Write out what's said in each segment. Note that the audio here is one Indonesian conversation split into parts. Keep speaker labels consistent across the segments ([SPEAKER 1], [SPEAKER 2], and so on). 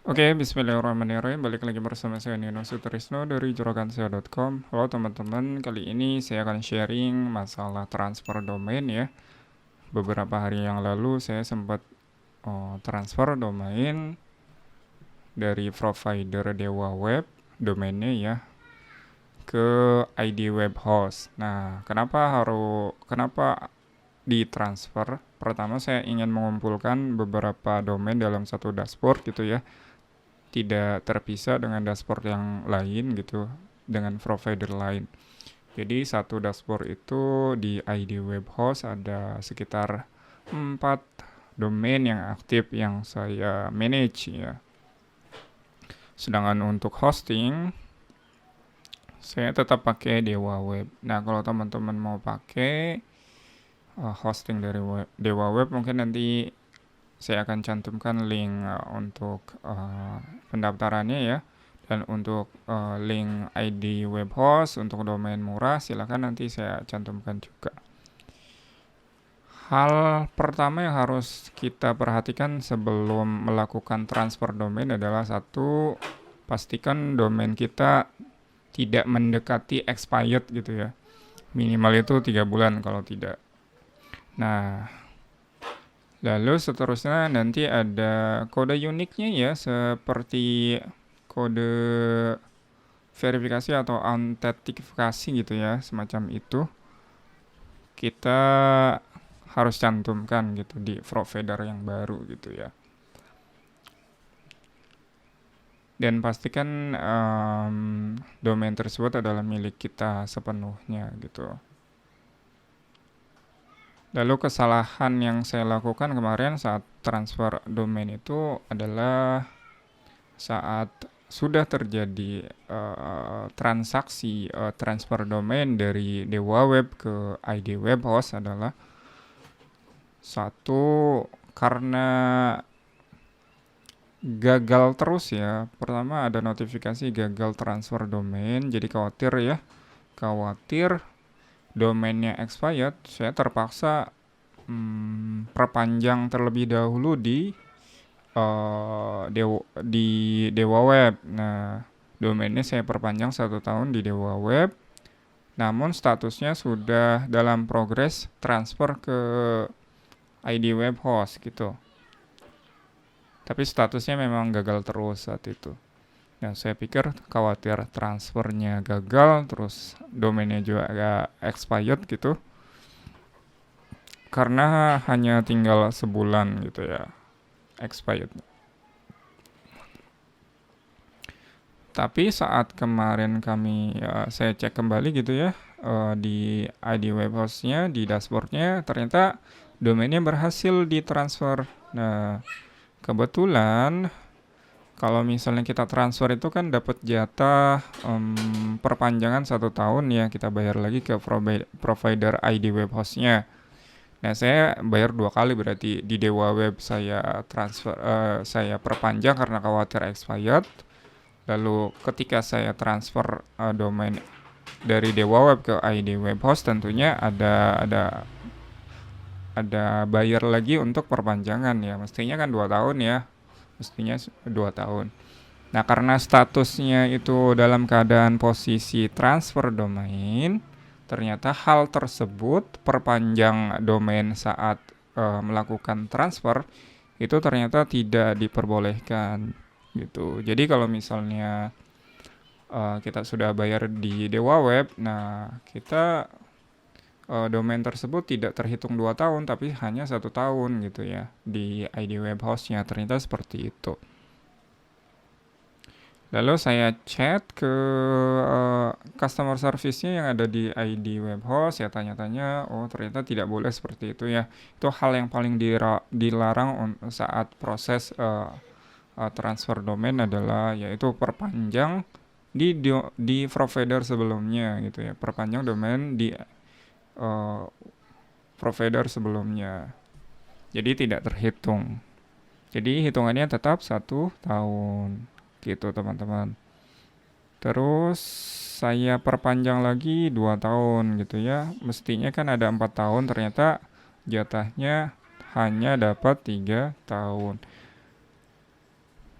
[SPEAKER 1] Oke, bismillahirrahmanirrahim. Balik lagi bersama saya Nino Sutrisno dari juraganseo.com. Halo teman-teman, kali ini saya akan sharing masalah transfer domain ya. Beberapa hari yang lalu saya sempat transfer domain dari provider Dewa Web, domainnya ya, ke ID Web Host. Nah, kenapa ditransfer? Pertama saya ingin mengumpulkan beberapa domain dalam satu dashboard gitu ya, tidak terpisah dengan dashboard yang lain gitu, dengan provider lain. Jadi satu dashboard itu di ID Web Host ada sekitar 4 domain yang aktif yang saya manage ya. Sedangkan untuk hosting saya tetap pakai Dewa Web. Nah, kalau teman-teman mau pakai hosting dari Dewa Web, mungkin nanti saya akan cantumkan link untuk pendaftarannya ya. Dan untuk link ID web host untuk domain murah, silakan nanti saya cantumkan juga. Hal pertama yang harus kita perhatikan sebelum melakukan transfer domain adalah satu, pastikan domain kita tidak mendekati expired gitu ya. Minimal itu 3 bulan kalau tidak. Nah, lalu seterusnya nanti ada kode uniknya ya, seperti kode verifikasi atau autentifikasi gitu ya, semacam itu. Kita harus cantumkan gitu di provider yang baru gitu ya. Dan pastikan domain tersebut adalah milik kita sepenuhnya gitu. Lalu kesalahan yang saya lakukan kemarin saat transfer domain itu adalah saat sudah terjadi transaksi transfer domain dari Dewa Web ke ID Web Host adalah satu, karena gagal terus ya. Pertama ada notifikasi gagal transfer domain, jadi khawatir domainnya expired. Saya terpaksa perpanjang terlebih dahulu di Dewa Web. Nah, domainnya saya perpanjang 1 tahun di Dewa Web. Namun statusnya sudah dalam progres transfer ke ID Web Host gitu. Tapi statusnya memang gagal terus saat itu. Nah, saya pikir khawatir transfernya gagal, terus domainnya juga agak expired gitu. Karena hanya tinggal sebulan gitu ya, expired. Tapi saat kemarin saya cek kembali gitu ya, di ID web hostnya, di dashboardnya, ternyata domainnya berhasil ditransfer. Nah, kebetulan kalau misalnya kita transfer itu kan dapat jatah perpanjangan 1 tahun ya, kita bayar lagi ke provider ID web hostnya. Nah, saya bayar 2 kali berarti di Dewa Web saya perpanjang karena khawatir expired. Lalu ketika saya transfer domain dari Dewa Web ke ID Web Host, tentunya ada bayar lagi untuk perpanjangan ya. Mestinya kan 2 tahun ya. Mestinya 2 tahun. Nah, karena statusnya itu dalam keadaan posisi transfer domain, ternyata hal tersebut, perpanjang domain saat melakukan transfer, itu ternyata tidak diperbolehkan gitu. Jadi kalau misalnya kita sudah bayar di Dewa Web, nah kita domain tersebut tidak terhitung 2 tahun tapi hanya 1 tahun gitu ya di ID web hostnya, ternyata seperti itu. Lalu saya chat ke customer service-nya yang ada di ID web host, saya tanya-tanya, oh ternyata tidak boleh seperti itu ya. Itu hal yang paling dilarang saat proses transfer domain adalah yaitu perpanjang di provider sebelumnya gitu ya, perpanjang domain di provider sebelumnya, jadi tidak terhitung, jadi hitungannya tetap 1 tahun gitu teman-teman. Terus saya perpanjang lagi 2 tahun gitu ya, mestinya kan ada 4 tahun, ternyata jatahnya hanya dapat 3 tahun.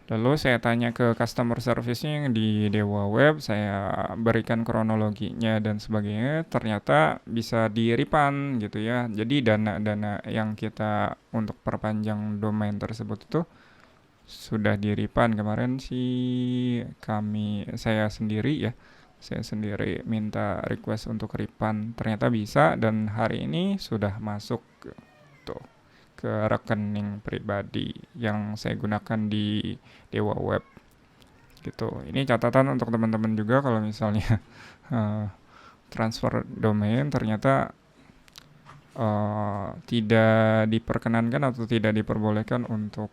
[SPEAKER 1] Lalu saya tanya ke customer service-nya yang di Dewa Web, saya berikan kronologinya dan sebagainya, ternyata bisa di-refund gitu ya. Jadi dana-dana yang kita untuk perpanjang domain tersebut itu sudah di-refund. Kemarin sih saya sendiri minta request untuk refund, ternyata bisa dan hari ini sudah masuk tuh ke rekening pribadi yang saya gunakan di Dewa Web gitu. Ini catatan untuk teman-teman juga kalau misalnya eh, transfer domain ternyata tidak diperkenankan atau tidak diperbolehkan untuk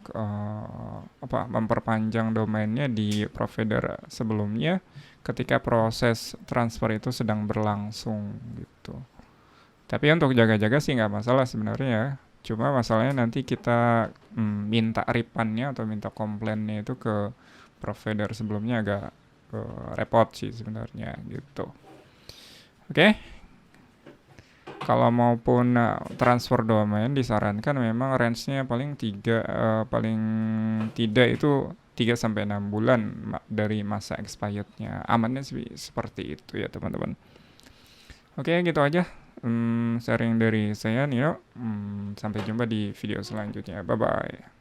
[SPEAKER 1] memperpanjang domainnya di provider sebelumnya ketika proses transfer itu sedang berlangsung gitu. Tapi untuk jaga-jaga sih nggak masalah sebenarnya ya. Cuma masalahnya nanti kita minta refundnya atau minta komplainnya itu ke provider sebelumnya agak repot sih sebenarnya gitu. Oke, kalau maupun transfer domain disarankan memang range-nya paling tidak itu 3 sampai 6 bulan dari masa expired-nya. Amannya sih seperti itu ya teman-teman. Oke, gitu aja sharing dari saya Nio. Sampai jumpa di video selanjutnya. Bye bye.